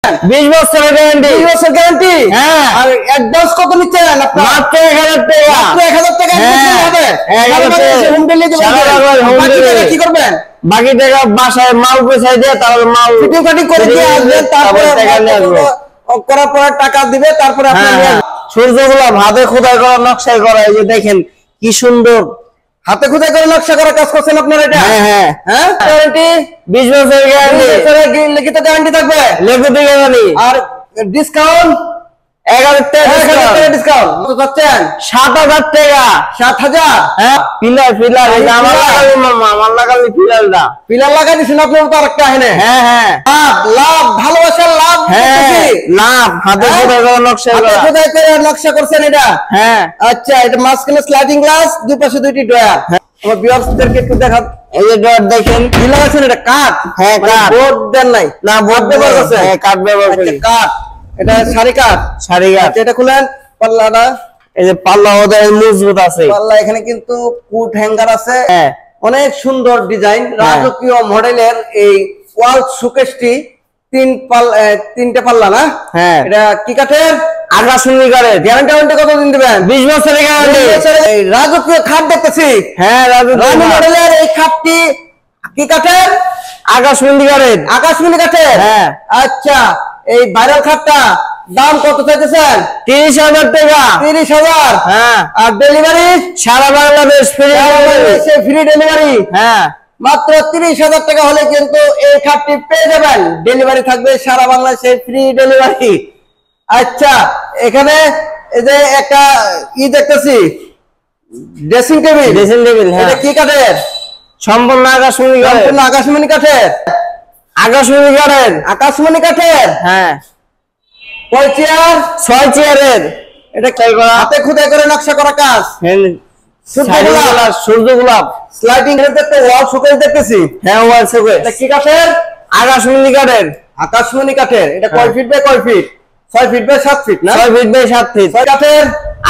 20 বছরের গ্যারান্টি। 20 বছর গ্যারান্টি। হ্যাঁ। আর অ্যাডভান্স কত নিচ্ছেন আপনারা? মাত্র 1000 টাকা। মাত্র 1000 টাকা অ্যাডভান্স হবে। 1000 টাকা হোম ডেলিভারি দিবেন। বাকি টাকা কি করবেন? বাকি টাকা বাসায় মাল পৌঁছাই দিয়ে তারপর মাল ফিটিং কাটিং করে দিয়ে আসবেন, তারপরে টাকা নিয়ে আসবো। করার পর টাকা দিবে, তারপরে আপনি নিয়ে আসবেন। সূর্যগুলা হাতে খোদাই করা, নকশাই করা, এই যে দেখেন কি সুন্দর হাতে খোদাই করে নকশা করা কাজ করছেন আপনারা এটা? হ্যাঁ। গ্যারান্টি 20 বছরের গ্যারান্টি। 20 বছরের লিখিত গ্যারান্টি থাকবে। লিখিত গ্যারান্টি। আর ডিসকাউন্ট 1000 টাকা ডিসকাউন্ট। কত যাচ্ছেন? 7000 টাকা। 7000। হ্যাঁ, পিলার আমার লাগালি মামা, আমার লাগালি পিলারটা। পিলার লাগাই দিছেন আপনার তো আরেকটা এখানে। হ্যাঁ। লাভ, ভালোবাসার লাভ। লাভ হাতে খোদাই করা, নকশা হাতে করা। খোদাই করে নকশা করছেন এটা? হ্যাঁ। আচ্ছা, এটা মাঝখানে স্লাইডিং গ্লাস, দুই পাশে দুইটি ডয়ার। আমার ভিউয়ার্সদেরকে একটু দেখান। এই যে ডট দেখেন কি লাগাইছেন এটা? কাঠ? হ্যাঁ, কাঠ। বোর্ড দেন নাই? না, বোর্ড ব্যবহার ব্যবহার করছেন? হ্যাঁ, কাঠ ব্যবহার করি। আচ্ছা, কাঠ। এটা সারি কাঠ। সারি কাঠ। এটা খুলেন পাল্লাটা। এই যে পাল্লা ওদের মজবুত আছে। পাল্লা এখানে কিন্তু কুট হ্যাঙ্গার আছে। হ্যাঁ। অনেক সুন্দর ডিজাইন, রাজকীয় মডেলের এই ওয়াল শোকেসটি। তিনটে পাল্লা না? হ্যাঁ। এটা কি কাঠের? আকাশমণি কাঠের। গ্যারান্টি কতদিন দিবেন? 20 বছরের গ্যারান্টি। এই রাজকীয় খাট দেখতেছি। হ্যাঁ, রানী মডেলের এই খাটটি কি কাঠের? আকাশমণি কাঠের। আকাশমণি কাঠের। হ্যাঁ। আচ্ছা, এই ভাইরাল খাটটা দাম কত চাইতেছেন? 30,000 টাকা। 30,000। হ্যাঁ। আর ডেলিভারি সারা বাংলাদেশ ফ্রি ডেলিভারি। হ্যাঁ। মাত্র 30,000 টাকা হলে কিন্তু এই খাটটি পেয়ে যাবেন। ডেলিভারি থাকবে সারা বাংলাদেশে, ফ্রি ডেলিভারি। আচ্ছা, এখানে এই যে একটা দেখতেছি, ড্রেসিং টেবিল। Dressing table. হ্যাঁ। এটা কি কাঠের? সম্পূর্ণ আকাশমণি কাঠের। সম্পূর্ণ আকাশমণি কাঠের। আকাশমণি কাঠের। আকাশমণি কাঠের। হ্যাঁ। কয় চেয়ার? 6 চেয়ারের। এটা কি করা? হাতে খোদাই করে নকশা করা কাজ। সূর্য গোলাপ। স্লাইডিং এর একটা ওয়াল শোকেস দেখতেছি। হ্যাঁ, ওয়াল শোকেস। এটা কি কাঠের? আকাশমণি কাঠের। আকাশমণি কাঠের। এটা কয় ফিট বাই কয় ফিট? 6 ফিট বাই 7 ফিট না? 6 ফিট বাই 7 ফিট। কাঠের।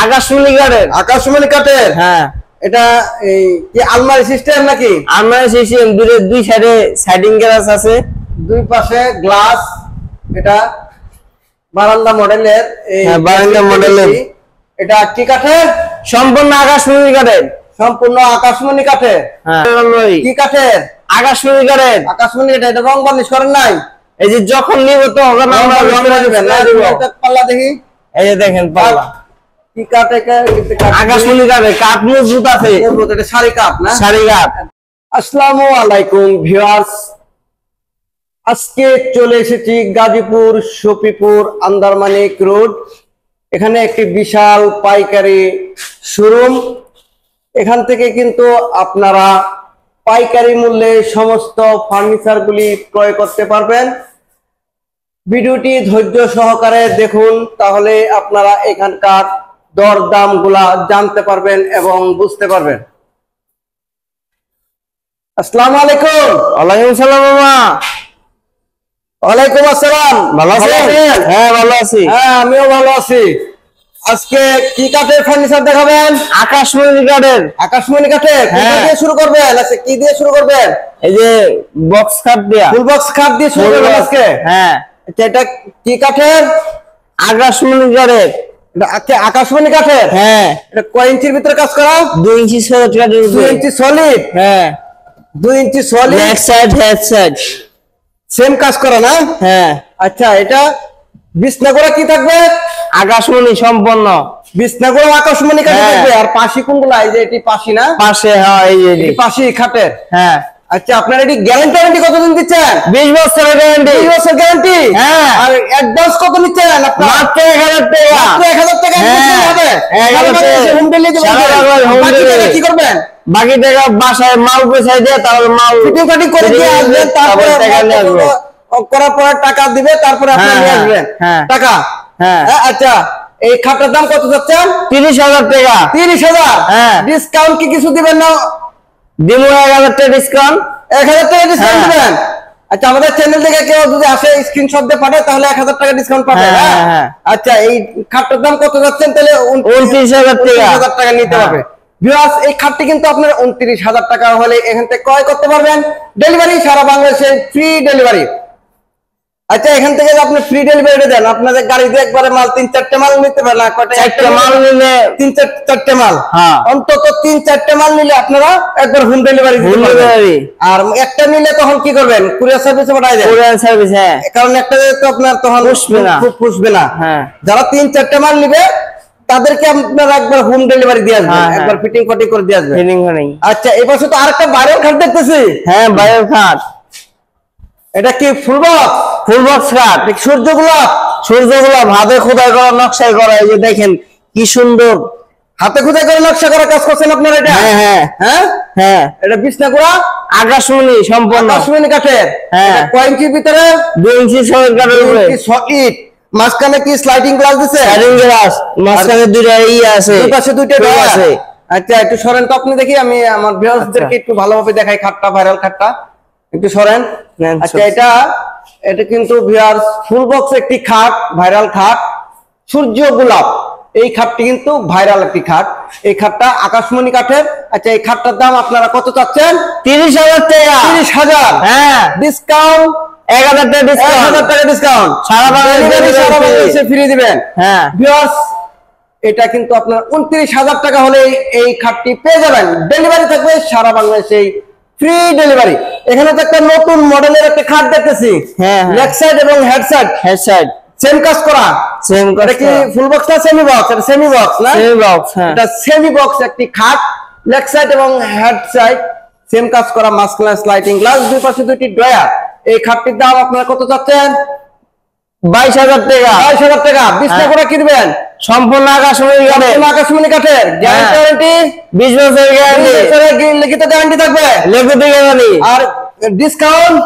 আকাশমণি কাঠের। আকাশমণি কাঠের। হ্যাঁ। এটা এই কি আলমারি সিস্টেম নাকি? আলমারি সিস্টেম। দুই সাইডে সাইডিং গ্লাস আছে, দুই পাশে গ্লাস। এটা বারান্দা মডেলের। এই বারান্দা মডেলের। এটা কি কাঠের? সম্পূর্ণ আকাশমণি কাঠের। সম্পূর্ণ আকাশমণি কাঠের। হ্যাঁ। কি কাঠের? আকাশমণি কাঠের। আকাশমণি কাঠের। এটা রং বার্নিশ করেন নাই? এই যে যখন নিব তো আমরা রং দিবেন না? পাল্লা দেখি। এই যে দেখেন পাল্লা কি কাঠ? আকাশমণি কাঠের। কাঠ মজবুত আছে। এটা সারি কাঠ না? সারি কাঠ। আসসালামু আলাইকুম ভিউয়ার্স, আজকে চলে এসেছি গাজীপুর শফিপুর আন্দারমানিক রোড। এখানে একটি বিশাল পাইকারি শোরুম। এখান থেকে কিন্তু আপনারা পাইকারি মূল্যে সমস্ত ফার্নিচারগুলি ক্রয় করতে পারবেন। ভিডিওটি ধৈর্য সহকারে দেখুন, তাহলে আপনারা এখানকার দরদাম গুলা জানতে পারবেন এবং বুঝতে পারবেন। আসসালামু আলাইকুম। ওয়ালাইকুম সালাম মামা। ওয়ালাইকুম আসসালাম। ভালো আছেন? হ্যাঁ, ভালো আছি। হ্যাঁ, আমিও ভালো আছি। আজকে কি কাঠের ফার্নিচার দেখাবেন? আকাশমণি কাঠের। আকাশমণি কাঠের। কোথা দিয়ে শুরু করবেন? আচ্ছা, কি দিয়ে শুরু করবেন? এই যে বক্স কাঠ দিয়া। ফুল বক্স কাঠ দিয়ে শুরু করবেন আজকে? হ্যাঁ। আচ্ছা, এটা কি কাঠের? আকাশমণি কাঠের। এটা আকাশমণি কাঠের। হ্যাঁ। এটা কয় ইঞ্চির ভিতরে কাজ করা? 2 ইঞ্চি সলিড কাঠের। 2 ইঞ্চি সলিড। হ্যাঁ। 2 inch solid. Back side, head side same কাজ করা না? হ্যাঁ। আচ্ছা, এটা বিছনাগুলো কি থাকবে? আকাশমণি সম্পূর্ণ। বিছনাগুলো আকাশমণি কাঠের থাকবে। আর পাশি কোনগুলা? এই যে এটি পাশি না? পাশে। হ্যাঁ, এই যে এটি পাশি খাটের। হ্যাঁ। আচ্ছা, আপনার এটি গ্যারান্টি কতদিন দিচ্ছেন? 20 বছরের গ্যারান্টি। 20 বছর গ্যারান্টি। হ্যাঁ। আর অ্যাডভান্স কত নিচ্ছেন আপনারা? মাত্র 1000 টাকা। মাত্র 1000 টাকা অ্যাডভান্স হবে। 1000 টাকা হোম ডেলিভারি সারা বাংলাদেশ হোম বাকি টাকা ডেলিভারি। কি করবেন? বাকি টাকা বাসায় মাল পৌঁছাই দিয়ে তারপর মাল ফিটিং কাটিং করে দিয়ে আসবেন, তারপরে টাকা নিয়ে আসবো। করার পরে টাকা দিবে, তারপরে আপনি নিয়ে আসবেন টাকা। হ্যাঁ। আচ্ছা, এই খাটটার দাম কত যাচ্ছেন? 30,000 টাকা। 30,000। হ্যাঁ। ডিসকাউন্ট কি কিছু দিবেন না? দিব 1000 টাকা ডিসকাউন্ট। 1000 টাকা ডিসকাউন্ট দিবেন? আচ্ছা, আমাদের চ্যানেল থেকে কেউ যদি আসে স্ক্রিনশট দিয়ে পাঠায় তাহলে 1000 টাকা ডিসকাউন্ট পাবে। হ্যাঁ। আচ্ছা, এই খাটটার দাম কত যাচ্ছেন তাহলে? 29,000 টাকা। 29,000 টাকা নিতে হবে। ভিউয়ার্স, এই খাটটি কিন্তু আপনার 29,000 টাকা হলে এখান থেকে ক্রয় করতে পারবেন। ডেলিভারি সারা বাংলাদেশে ফ্রি ডেলিভারি। আচ্ছা এখান থেকে আপনি ফ্রি ডেলিভারি দেন, আপনাদের গাড়িতে একবারে মাল 3-4টে মাল নিতে পারেন না, কয়টা 4টে মাল নিলে 3-4টে মাল, হ্যাঁ অন্তত 3-4টে মাল নিলে আপনারা একবার হোম ডেলিভারি দিতে পারবেন। আর একটা নিলে তখন কি করবেন, কুরিয়ার সার্ভিসে পাঠাই দেন। কুরিয়ার সার্ভিস, হ্যাঁ, কারণ একটা তো আপনার তখন পুষবে না। হ্যাঁ, যারা 3-4টে মাল নিবে তাদেরকে আপনারা একবার হোম ডেলিভারি দিয়ে আসবেন, একবার ফিটিং ফটিং করে দিয়ে আসবেন। আচ্ছা এই পাশে তো আরেকটা ভাইরাল খাট দেখতেছি। হ্যাঁ ভাইরাল খাট, এটা কি ফুল বক্স খাট? সূর্যগোলাপ হাতে খোদাই করা, নকশাই করা, এই যে দেখেন কি সুন্দর হাতে খোদাই করে নকশা করা কাজ করছেন আপনারা এটা? হ্যাঁ হ্যাঁ হ্যাঁ হ্যাঁ, এটা বিছনা করা আকাশমণি সম্পূর্ণ, আকাশমণি কাঠের। হ্যাঁ, কয় ইঞ্চির ভিতরে? 2 ইঞ্চি সলিড কাঠের উপরে, সলিড। মাঝখানে কি স্লাইডিং গ্লাস দিছে? স্লাইডিং গ্লাস, মাঝখানে দুইটা আছে, দুই পাশে দুইটা ডোর আছে। আচ্ছা একটু সরেন তো আপনি, দেখি আমি আমার ভিউয়ার্সদেরকে একটু ভালোভাবে দেখাই খাটটা, ভাইরাল খাটটা একটু সরেন। আচ্ছা এটা কিন্তু ভিউয়ার্স ফুল বক্স একটি খাট, ভাইরাল খাট, সূর্য গোলাপ। এই খাটটি কিন্তু ভাইরাল একটি খাট, এই খাটটা আকাশমণি কাঠের। আচ্ছা এই খাটটার দাম আপনারা কত চাচ্ছেন? 30,000 টাকা। 30,000, হ্যাঁ, ডিসকাউন্ট 1000 টাকা ডিসকাউন্ট, 1000 টাকা ডিসকাউন্ট, সারা বাংলাদেশে ফ্রি দিবেন। হ্যাঁ ভিউয়ার্স এটা কিন্তু আপনার 29,000 টাকা হলে এই খাটটি পেয়ে যাবেন। ডেলিভারি থাকবে সারা বাংলাদেশে, ফ্রি ডেলিভারি। এখানে তো একটা নতুন মডেলের একটা খাট দেখতেছি, হ্যাঁ, লেগ সাইড এবং হেড সাইড সেম কাজ করা। এটা কি ফুল বক্স না সেমি বক্স? এটা সেমি বক্স না? সেমি বক্স, হ্যাঁ, এটা সেমি বক্স একটি খাট, লেগ সাইড এবং হেড সাইড সেম কাজ করা, মাস্কুলার স্লাইডিং গ্লাস, দুই পাশে দুইটি ড্রয়ার। এই খাটটির দাম আপনারা কত চাচ্ছেন? 22,000 টাকা। 22,000 টাকা। বিছনা করে কিনবেন সম্পূর্ণ আকাশমণি কাঠের, গ্যারান্টি 20 বছরের গ্যারান্টি, লিখিত গ্যারান্টি থাকবে, লিখিত গ্যারান্টি। আর ডিসকাউন্ট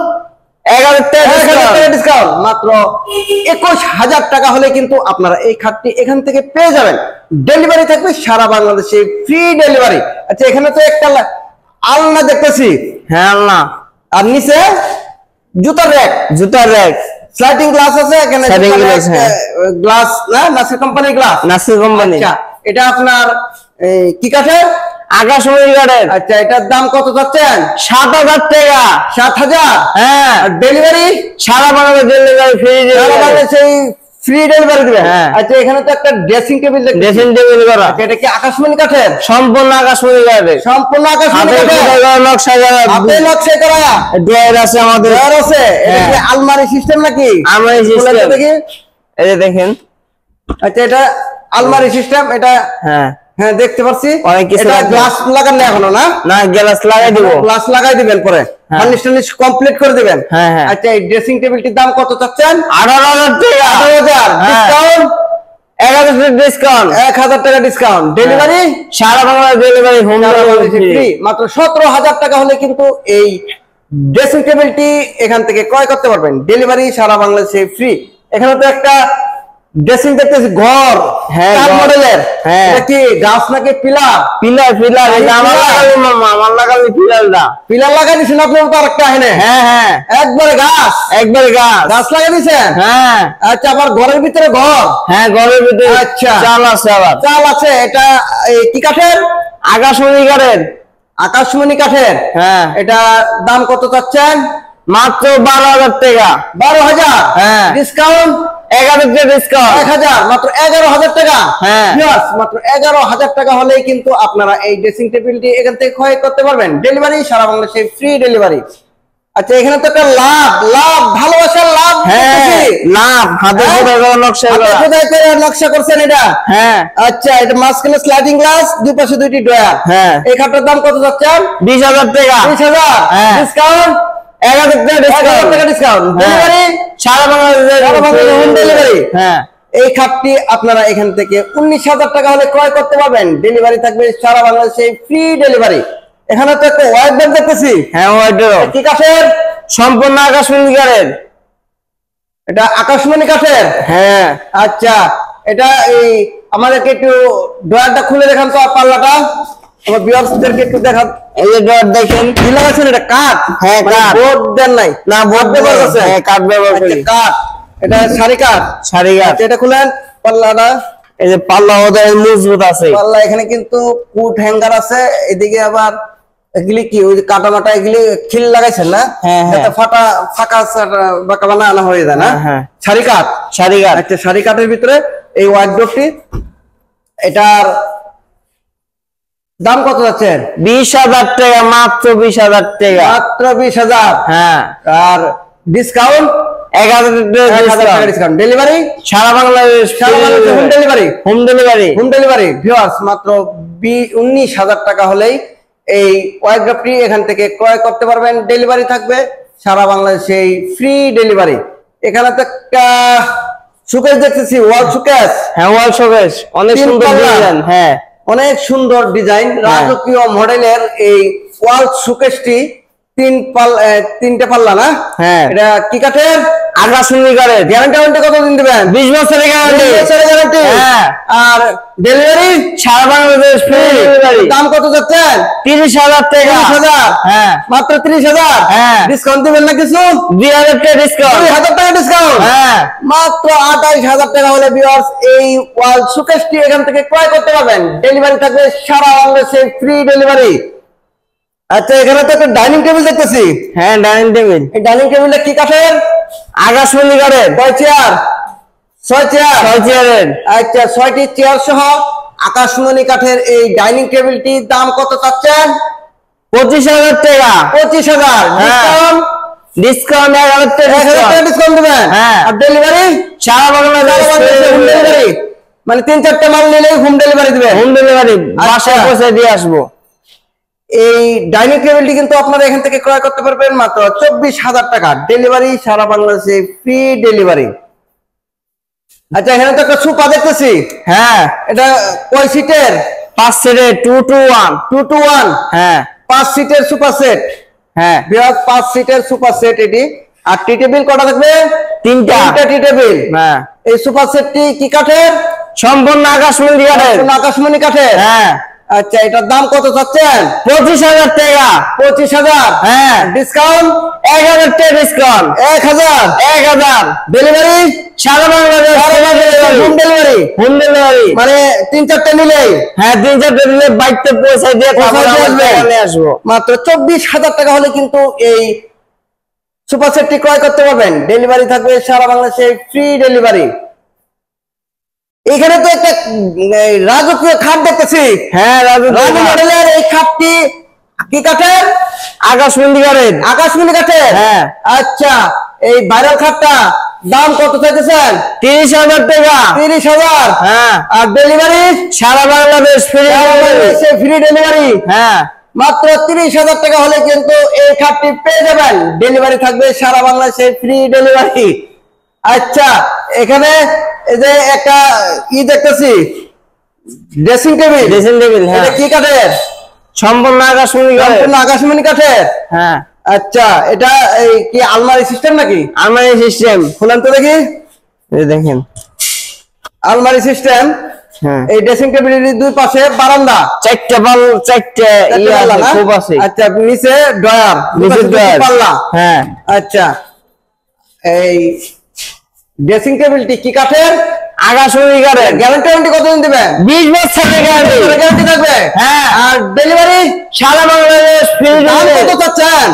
1000 টাকা ডিসকাউন্ট, মাত্র 21,000 টাকা হলে কিন্তু আপনারা এই খাটটি এখান থেকে পেয়ে যাবেন। ডেলিভারি থাকবে সারা বাংলাদেশে, ফ্রি ডেলিভারি। আচ্ছা এখানে তো একটা আলনা দেখতেছি, হ্যাঁ আলনা, আর নিচে জুতার র্যাক, স্লাইডিং গ্লাস আছে এখানে, গ্লাস না নাসির কোম্পানির গ্লাস, নাসির কোম্পানি। আচ্ছা এটা আপনার কি কাঠের? আকাশমণি কাঠের। আচ্ছা এটার দাম কত চাচ্ছেন? 7,000 টাকা। 7,000, হ্যাঁ, আর ডেলিভারি সারা বাংলাদেশে ডেলিভারি ফ্রি, সারা বাংলাদেশে ফ্রি ডেলিভারি দিবেন। হ্যাঁ। আচ্ছা এখানে তো একটা ড্রেসিং টেবিল করা, এটা কি আকাশমণি কাঠের? সম্পূর্ণ আকাশমণি কাঠের, সম্পূর্ণ আকাশমণি কাঠের, নকশা হাতে নকশা করা, ড্রয়ার আছে আমাদের, ড্রয়ার আছে। এটা কি আলমারি সিস্টেম নাকি? আলমারি সিস্টেম, দেখি এই যে দেখেন। আচ্ছা এটা আলমারি সিস্টেম, এটা হ্যাঁ হ্যাঁ দেখতে পাচ্ছি। অনেক কিছু, এটা গ্লাস লাগানো এখনো না? না, গ্লাস লাগাই দিব, গ্লাস লাগাই দিবেন পরে, ফার্নিশ কমপ্লিট করে দিবেন। হ্যাঁ হ্যাঁ। আচ্ছা এই ড্রেসিং টেবিলটির দাম কত চাচ্ছেন? 18,000 টাকা। 18,000 ডিসকাউন্ট, 1000 ডিসকাউন্ট, 1000 টাকা ডিসকাউন্ট, ডেলিভারি সারা Bangladesh delivery, home delivery free. মাত্র 17,000 টাকা হলে কিন্তু এই ড্রেসিং টেবিলটি এখান থেকে ক্রয় করতে পারবেন। ডেলিভারি সারা বাংলাদেশে ফ্রি। এখানে তো একটা ড্রেসিং দেখতেছি ঘর, হ্যাঁ মডেলের, হ্যাঁ, এটা কি গাছ নাকি পিলার? পিলার, এটা আমার লাগালি মামা, আমার লাগালি পিলারটা, পিলার লাগাই দিছেন আপনি তো আরেকটা এখানে? হ্যাঁ হ্যাঁ, একবারে গাছ লাগাই দিছেন? হ্যাঁ। আচ্ছা আবার ঘরের ভিতরে ঘর? হ্যাঁ ঘরের ভিতরে। আচ্ছা চাল আছে, আবার চাল আছে। এটা কি কাঠের? আকাশমণি কাঠের। আকাশমণি কাঠের, হ্যাঁ। এটা দাম কত চাচ্ছেন? মাত্র 12,000 টাকা। 12,000, হ্যাঁ। ডিসকাউন্ট 1000 টাকা ডিসকাউন্ট, 1000, মাত্র 11,000 টাকা। হ্যাঁ, মাত্র 11,000 টাকা হলেই কিন্তু আপনারা এই ড্রেসিং টেবিলটি এখান থেকে ক্রয় করতে পারবেন। ডেলিভারি সারা বাংলাদেশে ফ্রি ডেলিভারি। আচ্ছা এখানে তো একটা লাভ, ভালোবাসার লাভ। হ্যাঁ লাভ, হাতে খোদাই করা, নকশা করা, খোদাই করে নকশা করছেন এটা? হ্যাঁ। আচ্ছা এটা মাঝখানে স্লাইডিং গ্লাস, দুই পাশে দুইটি ড্রয়ার। হ্যাঁ। এই খাটটার দাম কত যাচ্ছেন? 20,000 টাকা। 20,000, হ্যাঁ। ডিসকাউন্ট 1000 টাকা ডিসকাউন্ট, ডেলিভারি সারা বাংলাদেশে হোম ডেলিভারি। হ্যাঁ। এই খাটটি আপনারা এখান থেকে 19,000 টাকা হলে ক্রয় করতে পারবেন। ডেলিভারি থাকবে সারা বাংলাদেশে ফ্রি ডেলিভারি। এখানে তো একটা ওয়াইড ব্যাগ দেখতেছি, হ্যাঁ ওয়াইডার, কি কাঠের? সম্পূর্ণ আকাশমণি কাঠের। এটা আকাশমণি কাঠের, হ্যাঁ। আচ্ছা এটা এই আমাদেরকে একটু ড্রয়ারটা খুলে দেখান তো, পাল্লাটা আমার ভিউয়ার্সদেরকে একটু দেখান। এই যে ড্রয়ার দেখেন, কি লাগাইছেন? এটা কাঠ? হ্যাঁ কাঠ, বোর্ড দেন নাই? না বোর্ড ব্যবহার করছে, হ্যাঁ কাঠ ব্যবহার করি। কাঠ, এটা সারি কাঠ। এটা খুলেন পাল্লাটা। এই যে পাল্লা ওদের মজবুত আছে, পাল্লা এখানে কিন্তু কুট হ্যাঙ্গার আছে, এদিকে আবার এগুলি কি ওই যে কাটা মাটা এগুলি খিল লাগাইছেন না? হ্যাঁ, হ্যাঁ। যাতে ফাঁকা বাঁকা বানা হয়ে যায় না? হ্যাঁ। শাড়ি কাট। আচ্ছা, শাড়ি কাটের ভিতরে এই ওয়ার্ডরোবটি, এটার দাম কত যাচ্ছে? 20,000 টাকা, মাত্র 20,000 টাকা। মাত্র 20,000। হ্যাঁ। আর ডিসকাউন্ট 1,000 টাকা ডিসকাউন্ট। ডেলিভারি সারা Bangladesh, home delivery. Home delivery. Viewers, মাত্র 19,000 টাকা হলেই এই ওয়ার্ডরোবটি এখান থেকে ক্রয় করতে পারবেন। ডেলিভারি থাকবে সারা বাংলাদেশে, ফ্রি ডেলিভারি। এখানে তো একটা শোকেস দেখতেছি, ওয়াল শোকেস। হ্যাঁ, ওয়াল শোকেস, অনেক তিন সুন্দর পাল্লা। ডিজাইন। হ্যাঁ, অনেক সুন্দর ডিজাইন, রাজকীয় মডেলের এই ওয়াল শোকেসটি তিনটে পাল্লা না? হ্যাঁ। এটা কি কাঠের? আকাশমণি কাঠের। গ্যারান্টি কত দিন দিবেন? 20 বছরের গ্যারান্টি। 20 বছরের গ্যারান্টি। হ্যাঁ। আর ডেলিভারি সারা বাংলাদেশ ফ্রি ডেলিভারি। দাম কত যাচ্ছেন? 30,000 টাকা। 30,000। হ্যাঁ, মাত্র 30,000। হ্যাঁ। ডিসকাউন্ট দিবেন না কিছু? 2,000 টাকা ডিসকাউন্ট। 2,000 টাকা ডিসকাউন্ট। হ্যাঁ, মাত্র 28,000 টাকা হলে ভিউয়ার্স এই ওয়াল শোকেসটি এখান থেকে ক্রয় করতে পারবেন। ডেলিভারি থাকবে সারা বাংলাদেশে, ফ্রি ডেলিভারি। আচ্ছা, এখানে তো একটা ডাইনিং টেবিল দেখতেছি। হ্যাঁ, ডাইনিং টেবিল। এই ডাইনিং টেবিলটা কি কাঠের? আকাশমণি কাঠের। কয় চেয়ার? 6 চেয়ার। 6 চেয়ারের। আচ্ছা, 6টি চেয়ার সহ আকাশমণি কাঠের এই ডাইনিং টেবিলটির দাম কত চাচ্ছেন? 25,000 টাকা। 25,000। হ্যাঁ। ডিসকাউন্ট 1,000 টাকা। 1,000 টাকা ডিসকাউন্ট দিবেন। হ্যাঁ। আর ডেলিভারি সারা বাংলাদেশ হোম ডেলিভারি, মানে 3-4টা মাল নিলেই হোম ডেলিভারি দিবেন। হোম ডেলিভারি, বাসায় পৌঁছে দিয়ে আসবো। এই ডাইনিং টেবিলটি কিন্তু আপনারা এখান থেকে ক্রয় করতে পারবেন মাত্র 24,000 টাকা। ডেলিভারি সারা বাংলাদেশে, ফ্রি ডেলিভারি। আচ্ছা, এখানে তো একটা সোফা দেখতেছি। হ্যাঁ, এটা কয় সিটের? 5 সিটের, 2 to 1। 2 to 1। হ্যাঁ, 5 সিটের সোফা সেট। হ্যাঁ। বিরাট 5 সিটের সোফা সেট এটি। আর টি টেবিল কটা থাকবে? 3টা। 3টা টি টেবিল। হ্যাঁ, এই সোফা সেটটি কি কাঠের? সম্পূর্ণ আকাশমণি কাঠের। আকাশমণি কাঠের। হ্যাঁ। আচ্ছা, এটার দাম কত চাচ্ছেন? 25,000 টাকা। 25,000। হ্যাঁ। ডিসকাউন্ট 1,000 টাকা ডিসকাউন্ট। 1,000। 1,000। ডেলিভারি সারা Bangladesh home delivery, home delivery. মানে 3-4টা নিলেই হ্যাঁ, 3-4 দিলে বাইকতে পৌঁছে দিয়ে পৌঁছে দিয়ে আসবে। নিয়ে আসবো। মাত্র 24,000 টাকা হলে কিন্তু এই সুপার সেটটি ক্রয় করতে পারবেন। ডেলিভারি থাকবে সারা বাংলাদেশে, ফ্রি ডেলিভারি। এখানে তো একটা রাজকীয় খাট দেখতেছি। হ্যাঁ, রাজু মডেলের এই খাটটি কি কাঠের? আকাশমণি কাঠের। আকাশমণি কাঠের। হ্যাঁ। আচ্ছা, এই ভাইরাল খাটটা দাম কত চাইতেছেন? 30,000 টাকা। 30,000। হ্যাঁ, আর ডেলিভারি সারা বাংলাদেশ ফ্রি। Free delivery. হ্যাঁ, মাত্র 30,000 টাকা হলে কিন্তু এই খাটটি পেয়ে যাবেন। ডেলিভারি থাকবে সারা বাংলাদেশে, ফ্রি ডেলিভারি। আচ্ছা, এখানে এই যে একটা দেখতেছি, ড্রেসিং টেবিল। Dressing table. হ্যাঁ, এটা কি কাঠের? সম্পূর্ণ আকাশমণি কাঠের। সম্পূর্ণ আকাশমণি কাঠের। হ্যাঁ। আচ্ছা, এটা এই কি আলমারি সিস্টেম নাকি? আলমারি সিস্টেম। খুলেন তো দেখি। এই দেখেন। আলমারি সিস্টেম। হ্যাঁ, এই ড্রেসিং টেবিলের দুই পাশে বারান্দা। 4টা ইয়ে আছে, না? খুব আছে। আচ্ছা, নিচে ড্রয়ার, নিচে ড্রয়ার। পাল্লা। হ্যাঁ। আচ্ছা, এই ড্রেসিং টেবিলটি কি কাঠের? আকাশমণি কাঠের। গ্যারান্টি কতদিন দিবেন? 20 বছরের গ্যারান্টি। গ্যারান্টি থাকবে। হ্যাঁ। আর ডেলিভারি সারা বাংলাদেশ ফ্রি দাম ডেলিভারি। কত চাচ্ছেন?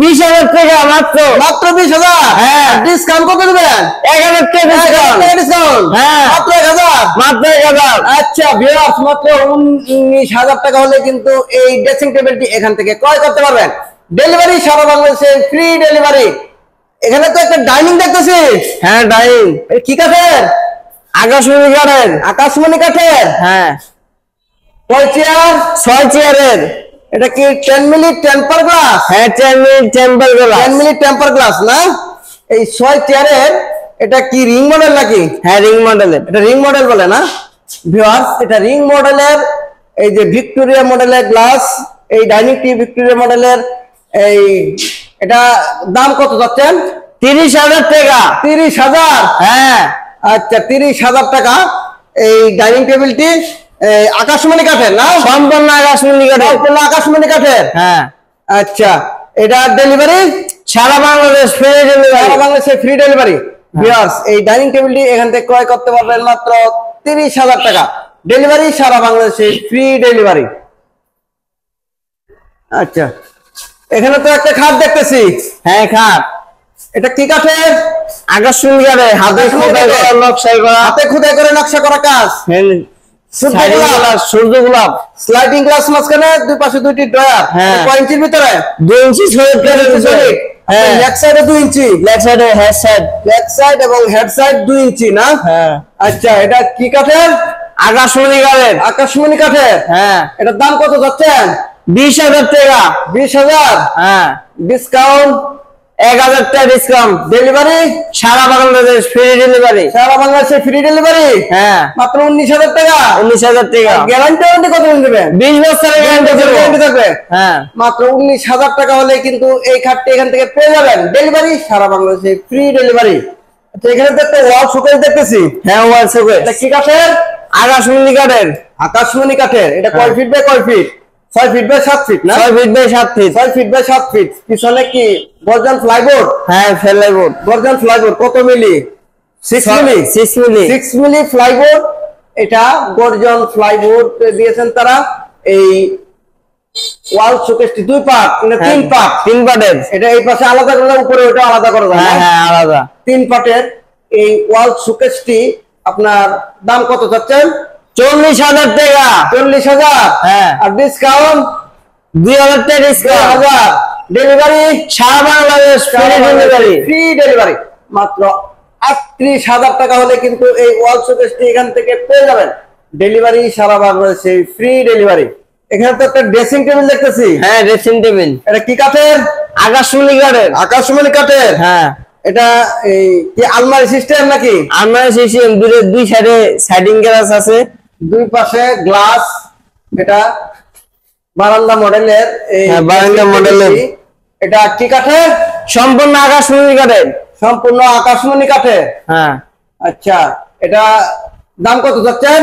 20,000 টাকা মাত্র। মাত্র 20,000। হ্যাঁ। ডিসকাউন্ট কত দিবেন? 1,000 টাকা ডিসকাউন্ট। ডিসকাউন্ট। হ্যাঁ। মাত্র 1,000। মাত্র 1,000। আচ্ছা, ভিউয়ার্স, মাত্র 19,000 টাকা হলে কিন্তু এই ড্রেসিং টেবিলটি এখান থেকে ক্রয় করতে পারবেন। ডেলিভারি সারা বাংলাদেশে, ফ্রি ডেলিভারি। এখানে তো একটা ডাইনিং দেখতেছি। হ্যাঁ, ডাইনিং। কি কাঠের? আকাশমণি কাঠের। আকাশমণি কাঠের। হ্যাঁ, কয় চেয়ার? 6 চেয়ারের। এটা কি 10 মিনিট টেম্পার গ্লাস? হ্যাঁ, 10 minute temper glass. 10 minute temper glass না? এই 6 চেয়ারের এটা কি রিং মডেল নাকি? হ্যাঁ, রিং মডেলের। এটা রিং মডেল বলে না? ভিউয়ার্স, এটা রিং মডেলের, এই যে ভিক্টোরিয়া মডেলের গ্লাস, এই ডাইনিং টি ভিক্টোরিয়া মডেলের। এই এটা দাম কত যাচ্ছেন? 30,000 টাকা। 30,000। হ্যাঁ। আচ্ছা, 30,000 টাকা এই ডাইনিং টেবিলটি আকাশমণি কাঠের না? সম্পূর্ণ আকাশমণি কাঠের। সম্পূর্ণ আকাশমণি কাঠের। হ্যাঁ। আচ্ছা, এটা ডেলিভারি সারা বাংলাদেশ ফ্রি ডেলিভারি। সারা বাংলাদেশে, ফ্রি ডেলিভারি। ভিউয়ার্স, এই ডাইনিং টেবিলটি এখান থেকে ক্রয় করতে পারবেন মাত্র 30,000 টাকা। ডেলিভারি সারা বাংলাদেশে, ফ্রি ডেলিভারি। আচ্ছা, এখানে তো একটা খাট দেখতেছি। হ্যাঁ খাট, এটা কি কাঠের? আকর্ষণীয় কাঠের, হাতে খোদাই করা নকশাই করা, হাতে খোদাই করে নকশা করা কাজ। সূর্য গোলাপ, স্লাইডিং গ্লাস মাঝখানে, দুই পাশে দুইটি ড্রয়ার। হ্যাঁ। কয় ইঞ্চির ভিতরে? 2 ইঞ্চি সলিড। হ্যাঁ, ব্যাক সাইডে 2 ইঞ্চি, লেফট সাইডে হেড সাইড। ব্যাক সাইড এবং হেড সাইড 2 ইঞ্চি না? হ্যাঁ, আচ্ছা, এটা কি কাঠের? আকাশমণি কাঠের। আকাশমণি কাঠের। হ্যাঁ, এটার দাম কত যাচ্ছেন? 20,000 টাকা। 20,000। হ্যাঁ, ডিসকাউন্ট 1,000 টাকা ডিসকাউন্ট। ডেলিভারি সারা বাংলাদেশ ফ্রি ডেলিভারি। সারা বাংলাদেশে ফ্রি ডেলিভারি। হ্যাঁ, মাত্র 19,000 টাকা। 19,000 টাকা। গ্যারান্টি ওয়ারেন্টি কত দিন দেবেন? 20 বছরের গ্যারান্টি গ্যারান্টি থাকবে। হ্যাঁ, মাত্র 19,000 টাকা হলে কিন্তু এই খাটটি এখান থেকে পেয়ে যাবেন। ডেলিভারি সারা বাংলাদেশে ফ্রি ডেলিভারি। আচ্ছা, এখানে তো একটা ওয়াল শোকেস দেখতেছি। হ্যাঁ, ওয়াল শোকেস। এটা কি কাঠের? আকাশমণি কাঠের। আকাশমণি কাঠের। এটা কয় ফিট বাই কয় ফিট? 6 ফিট বাই 7 ফিট না? 6 feet by 7 feet. 6 feet by 7 feet. পিছনে কি গর্জন ফ্লাইবোর্ড? হ্যাঁ, ফেলাইবোর্ড। গর্জন ফ্লাইবোর্ড কত মিলি? 6 মিলি। 6 মিলি। 6 মিলি ফ্লাইবোর্ড। এটা গর্জন ফ্লাইবোর্ড দিয়েছেন তারা। এই ওয়াল শোকেসটি 2 পার্ট মানে 3 পার্ট। 3 পার্টের। এটা এই পাশে আলাদা করে উপরে ওটা আলাদা করা যায়। হ্যাঁ হ্যাঁ, আলাদা। 3 পার্টের এই ওয়াল শোকেসটি আপনার দাম কত চাচ্ছেন? 40,000 টাকা। 40,000। হ্যাঁ। আর ডিসকাউন্ট 2,000 টাকা ডিসকাউন্ট। 2,000। ডেলিভারি সারা Bangladesh free delivery. Free delivery. মাত্র 38,000 টাকা হলে কিন্তু এই ওয়াল শোকেসটি এখান থেকে পেয়ে যাবেন। ডেলিভারি সারা বাংলাদেশে ফ্রি ডেলিভারি। এখানে তো একটা ড্রেসিং টেবিল দেখতেছি। হ্যাঁ, ড্রেসিং টেবিল। এটা কি কাঠের? আকাশমণি কাঠের। আকাশমণি কাঠের। হ্যাঁ, এটা এই কি আলমারি সিস্টেম নাকি? আমরা সিস্টেম দুই সাইডে সাইডিং গ্লাস আছে, দুই পাশে গ্লাস। এটা বারান্দা মডেলের। এই হ্যাঁ, বারান্দা মডেলের। এটা কি কাঠের? সম্পূর্ণ আকাশমণি কাঠের। সম্পূর্ণ আকাশমণি কাঠের। হ্যাঁ, আচ্ছা, এটা দাম কত যাচ্ছেন?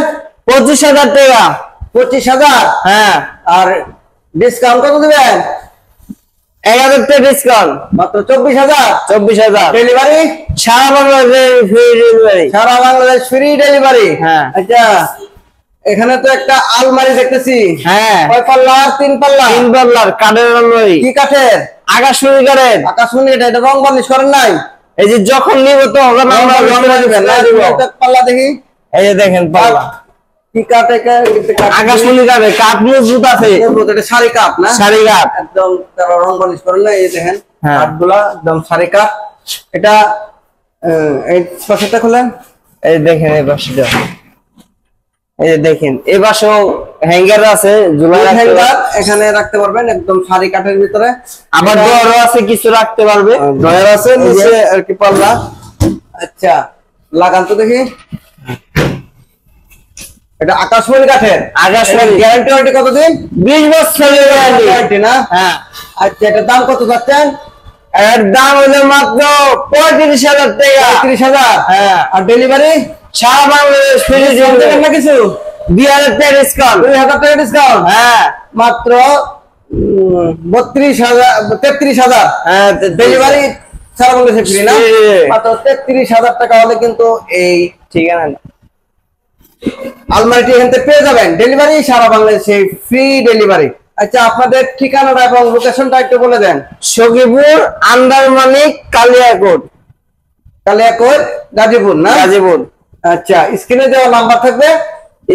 25,000 টাকা। 25,000। হ্যাঁ, আর ডিসকাউন্ট কত দিবেন? 1,000 টাকা ডিসকাউন্ট। মাত্র 24,000। 24,000। ডেলিভারি সারা বাংলাদেশ ফ্রি ডেলিভারি। সারা বাংলাদেশ ফ্রি ডেলিভারি। হ্যাঁ। আচ্ছা, এখানে তো একটা আলমারি দেখতেছি। হ্যাঁ, কয় পাল্লা? 3 পাল্লা। 3 পাল্লার কাঠের আলমারি। কি কাঠের? আকাশমণি কাঠের। আকাশমণি। এটা রং বার্নিশ করেন নাই? এই যে যখন নিব তো আমরা রং বার্নিশ দিবেন না? একটা পাল্লা দেখি। এই যে দেখেন পাল্লা কি কাঠ? আকাশমণি কাঠের। কাঠ মজবুত আছে। এটা শাড়ি কাঠ না? শাড়ি কাঠ। একদম তারা রং বার্নিশ করেন না। এই দেখেন হ্যাঁ। কাঠগুলা একদম শাড়ি কাঠ। এটা এই পাশেটা খুলেন। এই দেখেন এই পাশটা, এই যে দেখেন এই পাশেও হ্যাঙ্গার আছে, ঝুলাই রাখতে হ্যাঙ্গার পারবেন। এখানে রাখতে পারবেন একদম শাড়ি কাঠের ভিতরে। আবার ড্রয়ারও আছে, কিছু রাখতে পারবে। ড্রয়ার আছে নিচে আর কি পাল্লা। আচ্ছা, লাগান তো দেখি। এটা আকাশমণি কাঠের। আকাশমণি। গ্যারান্টি ওয়ারেন্টি কতদিন? 20 বছরের গ্যারান্টি। গ্যারান্টি না? হ্যাঁ, আচ্ছা, এটার দাম কত যাচ্ছেন? এর দাম হলো মাত্র 35,000 টাকা। 35,000। হ্যাঁ, আর ডেলিভারি সারা বাংলাদেশ ফ্রি ডেলিভারি। না কিছু? 2,000 টাকা ডিসকাউন্ট। 2,000 টাকা ডিসকাউন্ট। হ্যাঁ, মাত্র 32,000 33,000। হ্যাঁ, ডেলিভারি সারা বাংলাদেশে ফ্রি না? Free। মাত্র 33,000 টাকা হলে কিন্তু এই ঠিকানা না। আলমারিটি এখান থেকে পেয়ে যাবেন। ডেলিভারি সারা বাংলাদেশে ফ্রি ডেলিভারি। আচ্ছা, আপনাদের ঠিকানাটা এবং লোকেশনটা একটু বলে দেন। সখীপুর আন্দারমানিক কালিয়াকোট। কালিয়াকৈর গাজীপুর না? গাজীপুর। আচ্ছা, স্ক্রিনে দেওয়া নাম্বার থাকবে।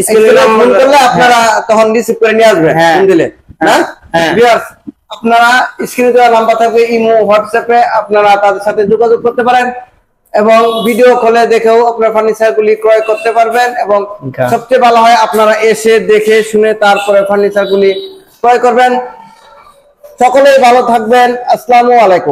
স্ক্রিনে ফোন নাম্বার- করলে আপনারা তখন রিসিভ করে নিয়ে আসবেন। হ্যাঁ। ফোন দিলে না? হ্যাঁ। ভিউয়ার্স, আপনারা স্ক্রিনে দেওয়া নাম্বার থাকবে, ইমো হোয়াটসঅ্যাপে আপনারা তাদের সাথে যোগাযোগ করতে পারেন এবং ভিডিও কলে দেখেও আপনারা ফার্নিচার গুলি ক্রয় করতে পারবেন। এবং Okay. সবচেয়ে ভালো হয় আপনারা এসে দেখে শুনে তারপরে ফার্নিচার গুলি ক্রয় করবেন। সকলেই ভালো থাকবেন। আসসালামু আলাইকুম।